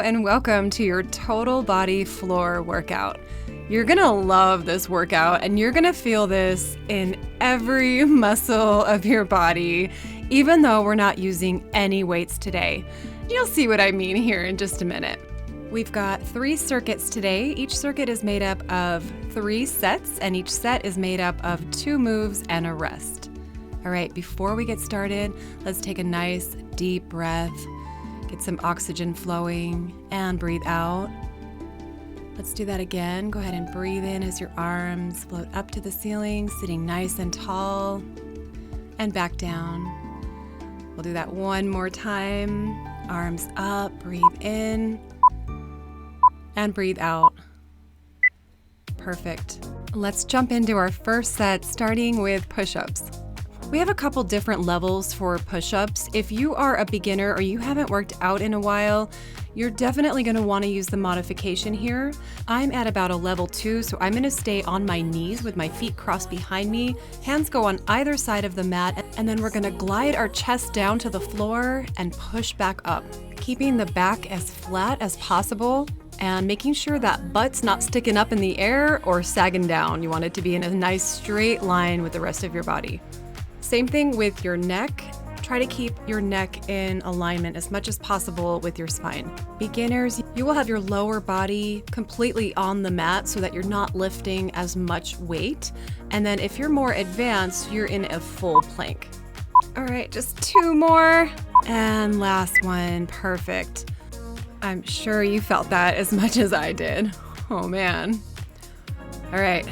and welcome to your total body floor workout. You're gonna love this workout and you're gonna feel this in every muscle of your body, even though we're not using any weights today. You'll see what I mean here in just a minute. We've got 3 circuits today. Each circuit is made up of 3 sets, and each set is made up of 2 moves and a rest. All right, before we get started, let's take a nice deep breath, get some oxygen flowing, and breathe out. Let's do that again. Go ahead and breathe in as your arms float up to the ceiling, sitting nice and tall, and back down. We'll do that one more time. Arms up, breathe in, and breathe out. Perfect. Let's jump into our first set, starting with push-ups. We have a couple different levels for push-ups. If you are a beginner or you haven't worked out in a while, you're definitely going to want to use the modification here. I'm at about a level 2, so I'm going to stay on my knees with my feet crossed behind me. Hands go on either side of the mat, and then we're going to glide our chest down to the floor and push back up, keeping the back as flat as possible and making sure that butt's not sticking up in the air or sagging down. You want it to be in a nice straight line with the rest of your body. Same thing with your neck. Try to keep your neck in alignment as much as possible with your spine. Beginners, you will have your lower body completely on the mat so that you're not lifting as much weight. And then if you're more advanced, you're in a full plank. All right, just 2 more. And last one, perfect. I'm sure you felt that as much as I did. Oh man. All right.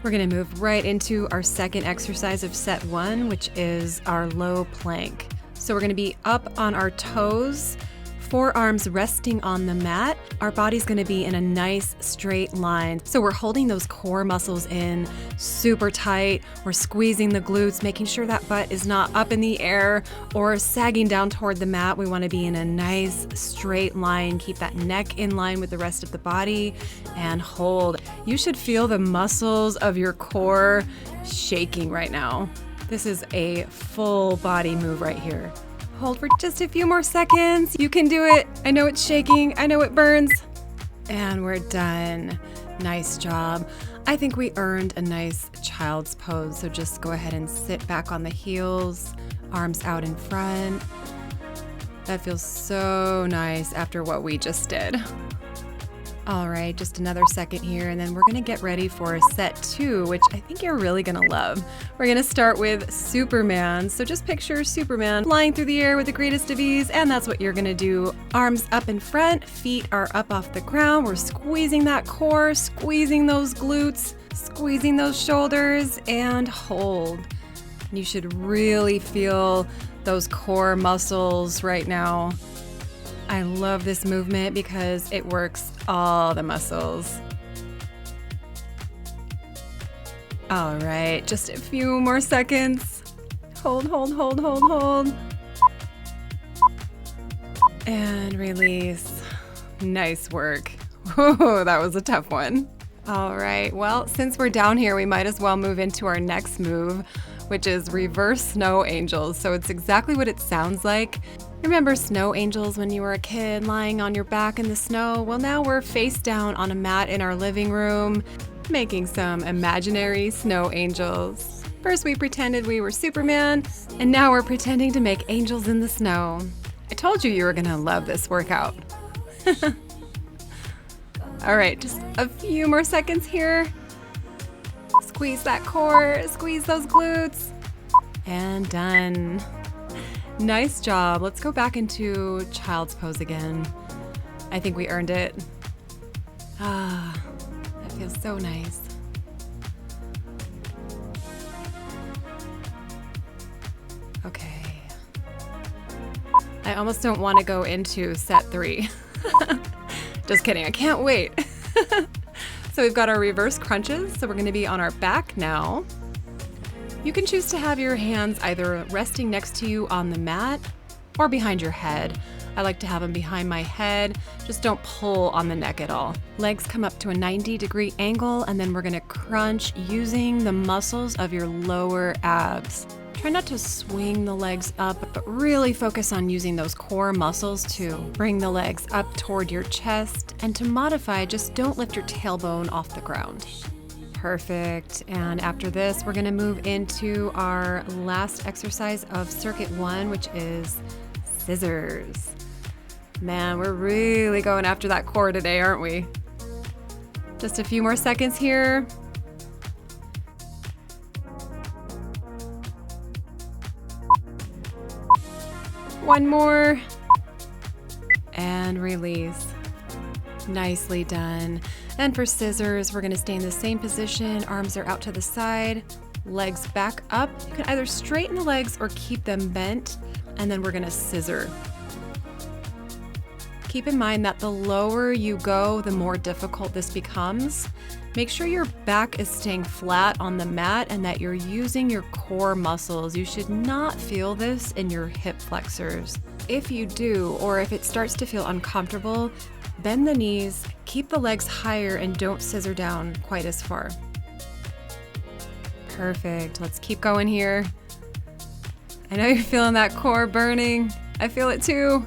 We're gonna move right into our second exercise of set 1, which is our low plank. So we're gonna be up on our toes, forearms resting on the mat. Our body's gonna be in a nice straight line. So we're holding those core muscles in super tight. We're squeezing the glutes, making sure that butt is not up in the air or sagging down toward the mat. We wanna be in a nice straight line. Keep that neck in line with the rest of the body and hold. You should feel the muscles of your core shaking right now. This is a full body move right here. Hold for just a few more seconds. You can do it. I know it's shaking. I know it burns. And we're done. Nice job. I think we earned a nice child's pose. So just go ahead and sit back on the heels, arms out in front. That feels so nice after what we just did. All right, just another second here, and then we're gonna get ready for set 2, which I think you're really gonna love. We're gonna start with Superman. So just picture Superman flying through the air with the greatest of ease, and that's what you're gonna do. Arms up in front, feet are up off the ground. We're squeezing that core, squeezing those glutes, squeezing those shoulders, and hold. You should really feel those core muscles right now. I love this movement because it works all the muscles. All right, just a few more seconds. Hold, hold, hold, hold, hold. And release. Nice work. Whoa, that was a tough one. All right, well, since we're down here, we might as well move into our next move, which is reverse snow angels. So it's exactly what it sounds like. Remember snow angels when you were a kid lying on your back in the snow? Well, now we're face down on a mat in our living room, making some imaginary snow angels. First we pretended we were Superman, and now we're pretending to make angels in the snow. I told you were gonna love this workout. All right, just a few more seconds here. Squeeze that core, squeeze those glutes, and done. Nice job. Let's go back into child's pose again. I think we earned it. Ah, that feels so nice. Okay. I almost don't want to go into set 3. Just kidding, I can't wait. So we've got our reverse crunches. So we're going to be on our back now. You can choose to have your hands either resting next to you on the mat or behind your head. I like to have them behind my head. Just don't pull on the neck at all. Legs come up to a 90-degree angle, and then we're gonna crunch using the muscles of your lower abs. Try not to swing the legs up, but really focus on using those core muscles to bring the legs up toward your chest. And to modify, just don't lift your tailbone off the ground. Perfect. And after this, we're gonna move into our last exercise of circuit 1, which is scissors. Man, we're really going after that core today, aren't we? Just a few more seconds here. One more. And release. Nicely done. And for scissors, we're gonna stay in the same position. Arms are out to the side, legs back up. You can either straighten the legs or keep them bent, and then we're gonna scissor. Keep in mind that the lower you go, the more difficult this becomes. Make sure your back is staying flat on the mat and that you're using your core muscles. You should not feel this in your hip flexors. If you do, or if it starts to feel uncomfortable, bend the knees, keep the legs higher, and don't scissor down quite as far. Perfect. Let's keep going here. I know you're feeling that core burning. I feel it too.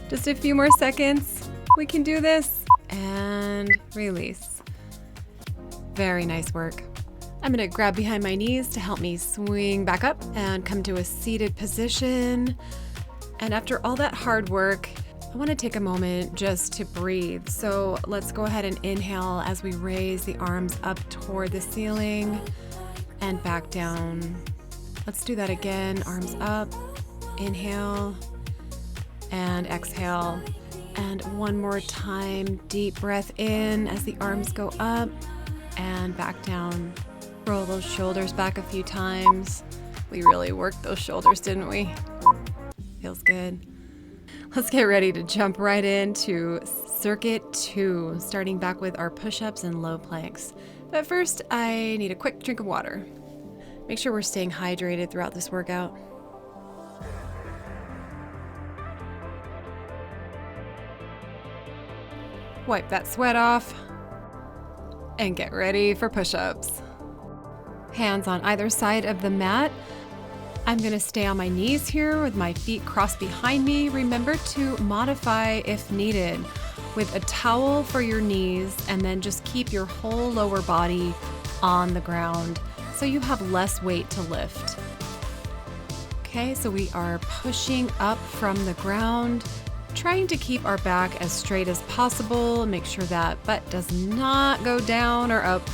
Just a few more seconds. We can do this. And release. Very nice work. I'm gonna grab behind my knees to help me swing back up and come to a seated position. And after all that hard work, I wanna take a moment just to breathe. So let's go ahead and inhale as we raise the arms up toward the ceiling and back down. Let's do that again. Arms up, inhale, and exhale. And one more time, deep breath in as the arms go up and back down. Roll those shoulders back a few times. We really worked those shoulders, didn't we? Feels good. Let's get ready to jump right into circuit 2, starting back with our push-ups and low planks. But first, I need a quick drink of water. Make sure we're staying hydrated throughout this workout. Wipe that sweat off and get ready for push-ups. Hands on either side of the mat. I'm gonna stay on my knees here with my feet crossed behind me. Remember to modify if needed with a towel for your knees, and then just keep your whole lower body on the ground so you have less weight to lift. Okay, so we are pushing up from the ground, trying to keep our back as straight as possible. Make sure that butt does not go down or up,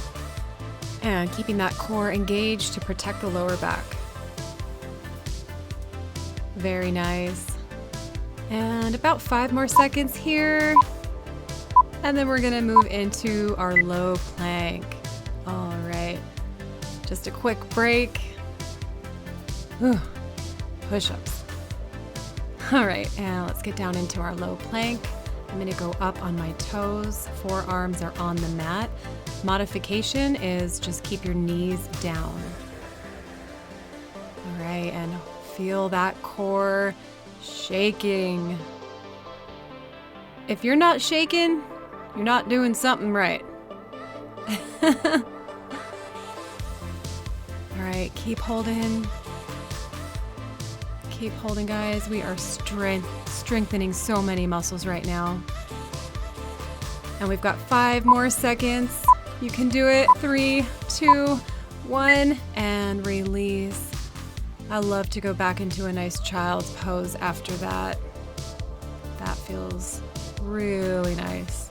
and keeping that core engaged to protect the lower back. Very nice. And about 5 more seconds here. And then we're gonna move into our low plank. All right, just a quick break. Whew. Push-ups. All right, and let's get down into our low plank. I'm gonna go up on my toes. Forearms are on the mat. Modification is just keep your knees down. All right, and feel that core shaking. If you're not shaking, you're not doing something right. All right, keep holding. Keep holding, guys. We are strengthening so many muscles right now. And we've got 5 more seconds. You can do it. 3, 2, 1, and release. I love to go back into a nice child's pose after that. That feels really nice.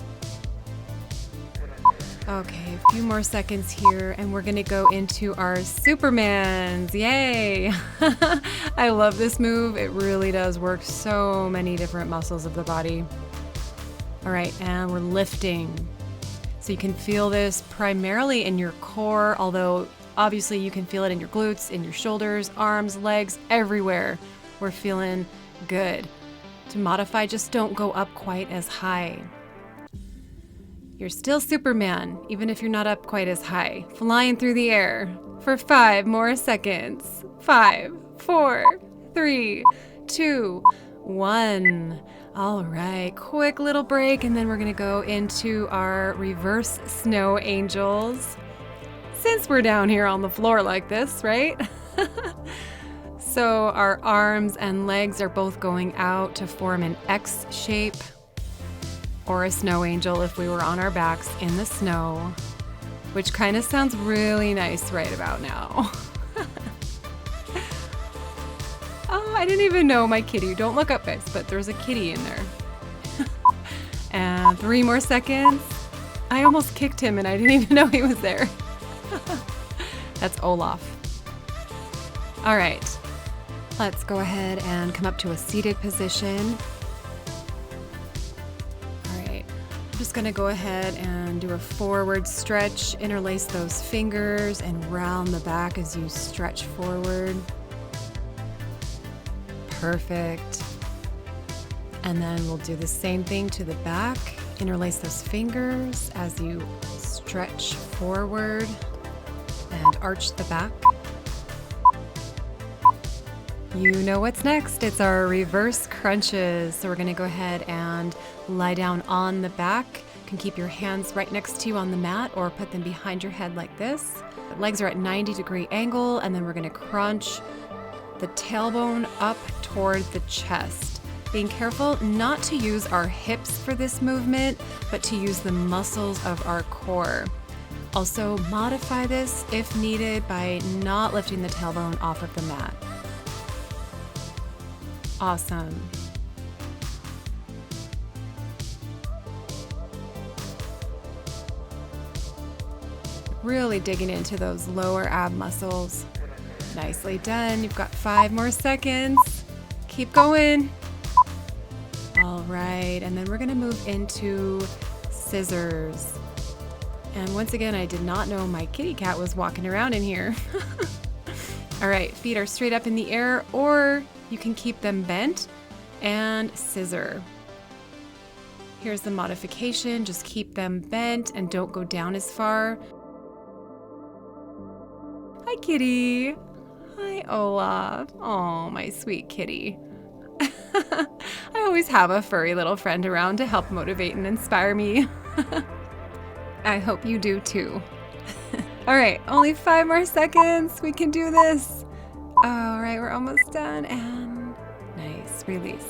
Okay, a few more seconds here, and we're gonna go into our Supermans. Yay! I love this move. It really does work so many different muscles of the body. All right, and we're lifting. So you can feel this primarily in your core, although obviously you can feel it in your glutes, in your shoulders, arms, legs, everywhere. We're feeling good. To modify, just don't go up quite as high. You're still Superman, even if you're not up quite as high, flying through the air for 5 more seconds. 5, 4, 3, 2, 1. All right, quick little break, and then we're gonna go into our reverse snow angels. Since we're down here on the floor like this, right? So our arms and legs are both going out to form an X shape, or a snow angel if we were on our backs in the snow, which kind of sounds really nice right about now. Oh, I didn't even know my kitty. Don't look up, guys, but there's a kitty in there. And 3 more seconds. I almost kicked him and I didn't even know he was there. That's Olaf. All right, let's go ahead and come up to a seated position. All right, I'm just gonna go ahead and do a forward stretch, interlace those fingers and round the back as you stretch forward. Perfect. And then we'll do the same thing to the back. Interlace those fingers as you stretch forward and arch the back. You know what's next. It's our reverse crunches. So we're gonna go ahead and lie down on the back. You can keep your hands right next to you on the mat or put them behind your head like this. Legs are at 90-degree angle, and then we're gonna crunch the tailbone up toward the chest. Being careful not to use our hips for this movement, but to use the muscles of our core. Also, modify this if needed by not lifting the tailbone off of the mat. Awesome. Really digging into those lower ab muscles. Nicely done. You've got 5 more seconds. Keep going. All right, and then we're gonna move into scissors. And once again, I did not know my kitty cat was walking around in here. All right, feet are straight up in the air, or you can keep them bent and scissor. Here's the modification. Just keep them bent and don't go down as far. Hi, kitty. Hi, Olaf. Oh, my sweet kitty. I always have a furry little friend around to help motivate and inspire me. I hope you do too. All right, only 5 more seconds. We can do this. All right, we're almost done, and nice, release.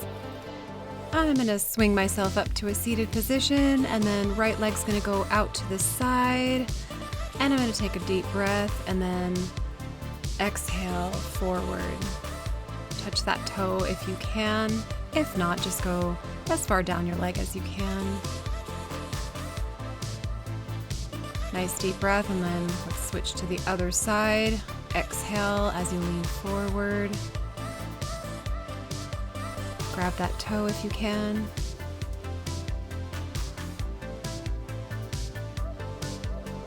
I'm gonna swing myself up to a seated position, and then right leg's gonna go out to the side, and I'm gonna take a deep breath, and then exhale forward. Touch that toe if you can. If not, just go as far down your leg as you can. Nice deep breath, and then let's switch to the other side. Exhale as you lean forward. Grab that toe if you can.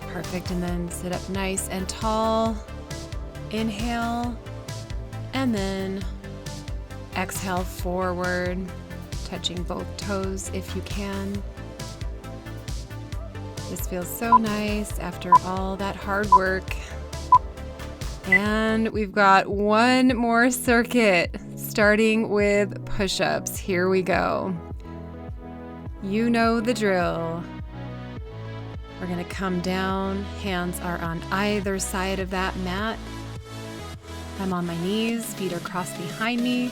Perfect, and then sit up nice and tall. Inhale, and then exhale forward, touching both toes if you can. This feels so nice after all that hard work. And we've got one more circuit, starting with push-ups. Here we go. You know the drill. We're gonna come down, hands are on either side of that mat. I'm on my knees, feet are crossed behind me,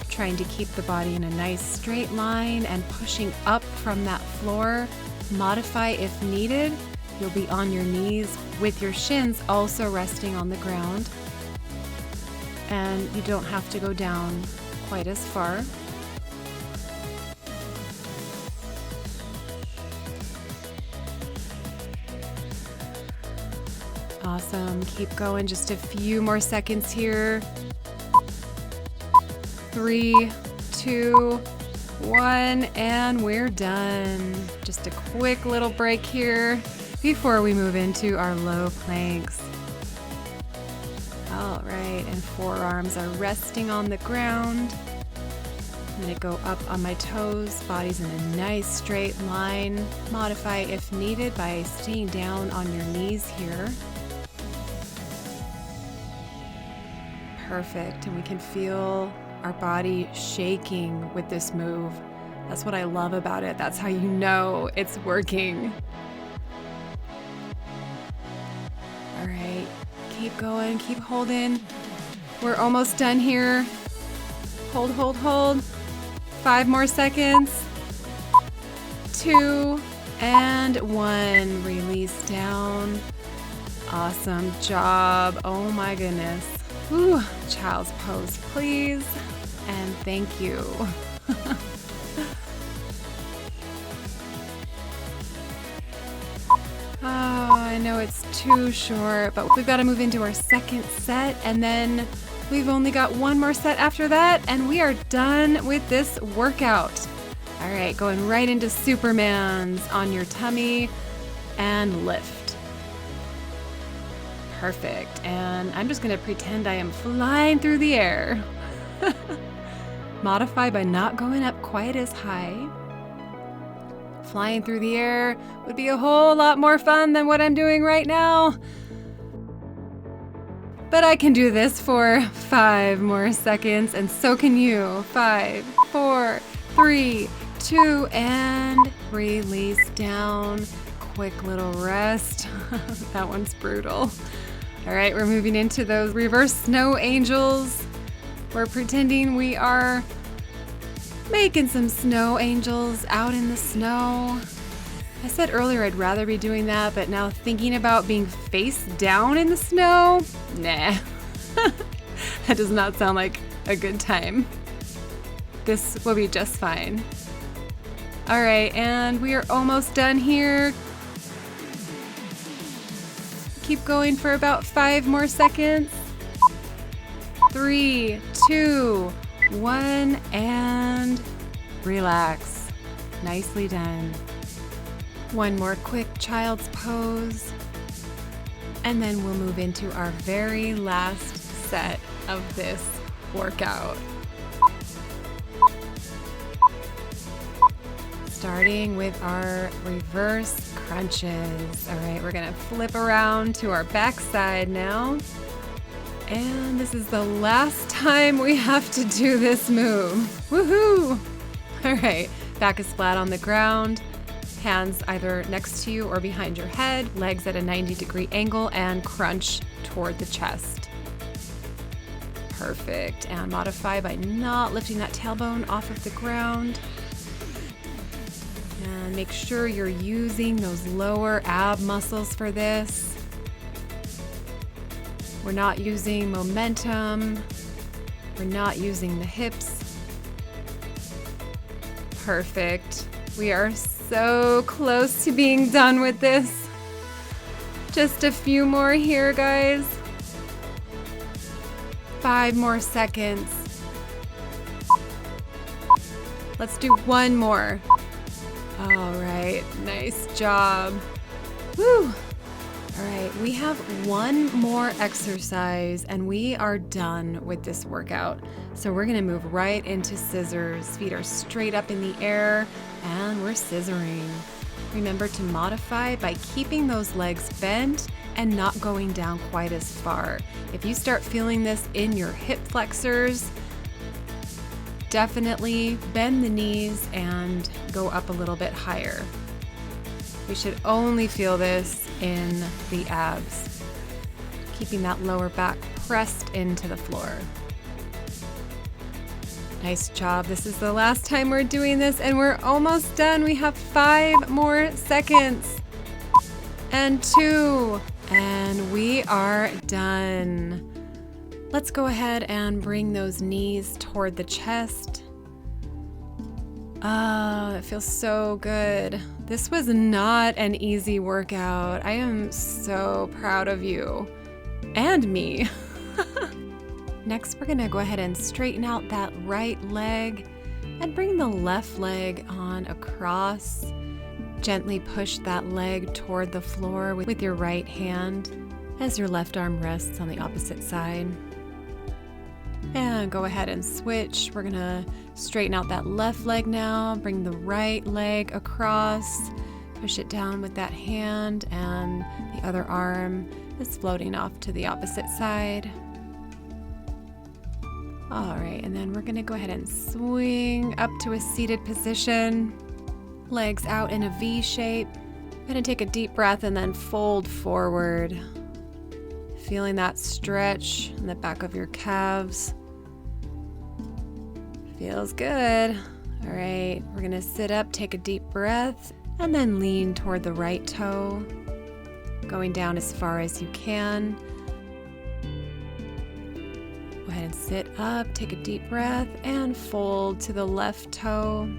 trying to keep the body in a nice straight line and pushing up from that floor. Modify if needed. You'll be on your knees with your shins also resting on the ground. And you don't have to go down quite as far. Awesome. Keep going. Just a few more seconds here. 3, 2, 1, and we're done. Just a quick little break here before we move into our low planks. All right, and forearms are resting on the ground. I'm gonna go up on my toes, body's in a nice straight line. Modify if needed by staying down on your knees here. Perfect, and we can feel our body shaking with this move. That's what I love about it. That's how you know it's working. All right, keep going, keep holding. We're almost done here. Hold, hold, hold. 5 more seconds. 2 and 1. Release down. Awesome job. Oh my goodness. Whew. Child's pose, please. And thank you. Oh, I know it's too short, but we've got to move into our second set, and then we've only got one more set after that, and we are done with this workout. All right, going right into Superman's on your tummy and lift. Perfect. And I'm just going to pretend I am flying through the air. Modify by not going up quite as high. Flying through the air would be a whole lot more fun than what I'm doing right now. But I can do this for 5 more seconds, and so can you. 5, 4, 3, 2, and release down. Quick little rest. That one's brutal. All right, we're moving into those reverse snow angels. We're pretending we are making some snow angels out in the snow. I said earlier I'd rather be doing that, but now thinking about being face down in the snow, nah. That does not sound like a good time. This will be just fine. All right, and we are almost done here. Keep going for about 5 more seconds. 3, 2, 1, and relax. Nicely done. One more quick child's pose, and then we'll move into our very last set of this workout. Starting with our reverse crunches. All right, we're gonna flip around to our back side now. And this is the last time we have to do this move. Woohoo! All right, back is flat on the ground. Hands either next to you or behind your head, legs at a 90-degree angle, and crunch toward the chest. Perfect. And modify by not lifting that tailbone off of the ground. And make sure you're using those lower ab muscles for this. We're not using momentum. We're not using the hips. Perfect. We are so close to being done with this. Just a few more here, guys. 5 more seconds. Let's do one more. All right, nice job. Woo! All right, we have one more exercise and we are done with this workout. So we're gonna move right into scissors. Feet are straight up in the air and we're scissoring. Remember to modify by keeping those legs bent and not going down quite as far. If you start feeling this in your hip flexors, definitely bend the knees and go up a little bit higher. We should only feel this in the abs, keeping that lower back pressed into the floor. Nice job. This is the last time we're doing this and we're almost done. We have 5 more seconds. And 2. And we are done. Let's go ahead and bring those knees toward the chest. Ah, it feels so good. This was not an easy workout. I am so proud of you and me. Next, we're gonna go ahead and straighten out that right leg and bring the left leg on across. Gently push that leg toward the floor with your right hand as your left arm rests on the opposite side. And go ahead and switch. We're gonna straighten out that left leg now. Bring the right leg across. Push it down with that hand, and the other arm is floating off to the opposite side. All right, and then we're gonna go ahead and swing up to a seated position. Legs out in a V shape. I'm gonna take a deep breath and then fold forward. feeling that stretch in the back of your calves. Feels good. All right, we're gonna sit up, take a deep breath, and then lean toward the right toe, going down as far as you can. Go ahead and sit up, take a deep breath, and fold to the left toe,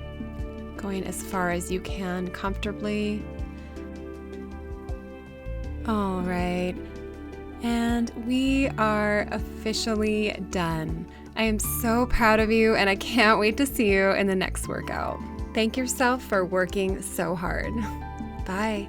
going as far as you can comfortably. All right, and we are officially done. I am so proud of you, and I can't wait to see you in the next workout. Thank yourself for working so hard. Bye.